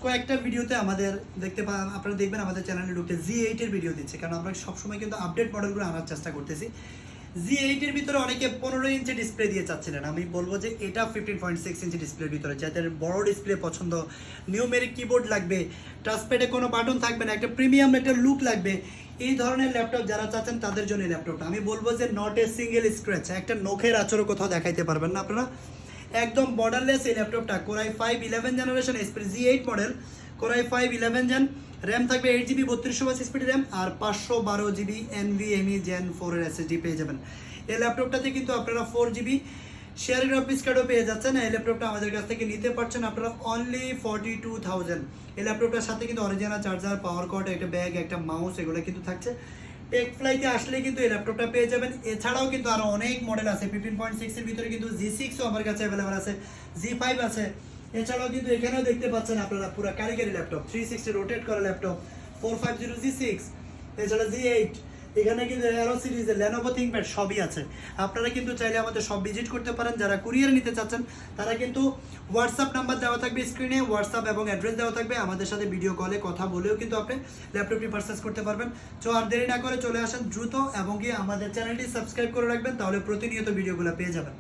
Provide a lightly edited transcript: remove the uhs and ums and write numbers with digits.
কয়েকটা ভিডিওতে আমাদের আপনারা দেখবেন আমাদের চ্যানেলে ঢুকতে G8 এর ভিডিও দিচ্ছে, কারণ আমরা সবসময় কিন্তু আপডেট মডেলগুলো আনার চেষ্টা করতেছি। G8 এর ভিতরে অনেকে 15 ইঞ্চি ডিসপ্লে দিয়ে চাচ্ছিলেন, আমি বলবো যে এটা 15.6 ইঞ্চি ডিসপ্লের ভিতরে, যাদের বড় ডিসপ্লে পছন্দ, নিউমেরিক কিবোর্ড লাগবে, টাচপ্যাডে কোনো বাটন থাকবে না, একটা প্রিমিয়াম একটা লুক লাগবে, এই ধরনের ল্যাপটপ যারা চাচ্ছেন তাদের জন্য এই ল্যাপটপটা। আমি বলবো যে নট এ সিঙ্গেল স্ক্র্যাচ, একটা নখের আঁচড়ও কোথাও দেখাইতে পারবেন না আপনারা, একদম বর্ডারলেস এই ল্যাপটপটা। Core i 5 11 generation G8 model, core i 5 11 gen, RAM থাকবে 8GB 3200 স্পিড র্যাম, আর 512GB NVMe Gen 4 এর SSD পেয়ে যাবেন। এই ল্যাপটপটাতে কিন্তু আপনারা 4GB শেয়ার গ্রাফিক্স কার্ডও পেয়ে যাচ্ছেন। এই ল্যাপটপটা আমাদের কাছ থেকে নিতে পারছেন আপনারা অনলি 42,000। এই ল্যাপটপটার সাথে কিন্তু অরিজিনাল চার্জার, পাওয়ার কর্ড, একটা ব্যাগ, একটা মাউস, এগুলো কিন্তু থাকছে। টেক ফ্লাইতে আসলে কিন্তু এই ল্যাপটপটা পেয়ে যাবেন। এছাড়াও কিন্তু আরও অনেক মডেল আছে, 15.6 এর ভিতরে কিন্তু G6ও আমার কাছে অ্যাভেলেবেল আছে, G5 আছে। এছাড়াও কিন্তু এখানেও দেখতে পাচ্ছেন আপনারা পুরো কারিগরি ল্যাপটপ, 360 রোটেট করা ল্যাপটপ, 450 G6, এছাড়া G8, এখানে কিন্তু অ্যারো সিরিজের Lenovo ThinkPad সবই আছে। আপনারা কিন্তু চাইলে আমাদের সব ভিজিট করতে পারেন। যারা কুরিয়ার নিতে চাচ্ছেন তারা কিন্তু হোয়াটসঅ্যাপ নাম্বার দেওয়া থাকবে স্ক্রিনে, হোয়াটসঅ্যাপ এবং অ্যাড্রেস দেওয়া থাকবে, আমাদের সাথে ভিডিও কলে কথা বলেও কিন্তু আপনি ল্যাপটপটি পারচেস করতে পারবেন। তো আর দেরি না করে চলে আসেন দ্রুত, এবং কি আমাদের চ্যানেলটি সাবস্ক্রাইব করে রাখবেন, তাহলে প্রতিনিয়ত ভিডিওগুলো পেয়ে যাবেন।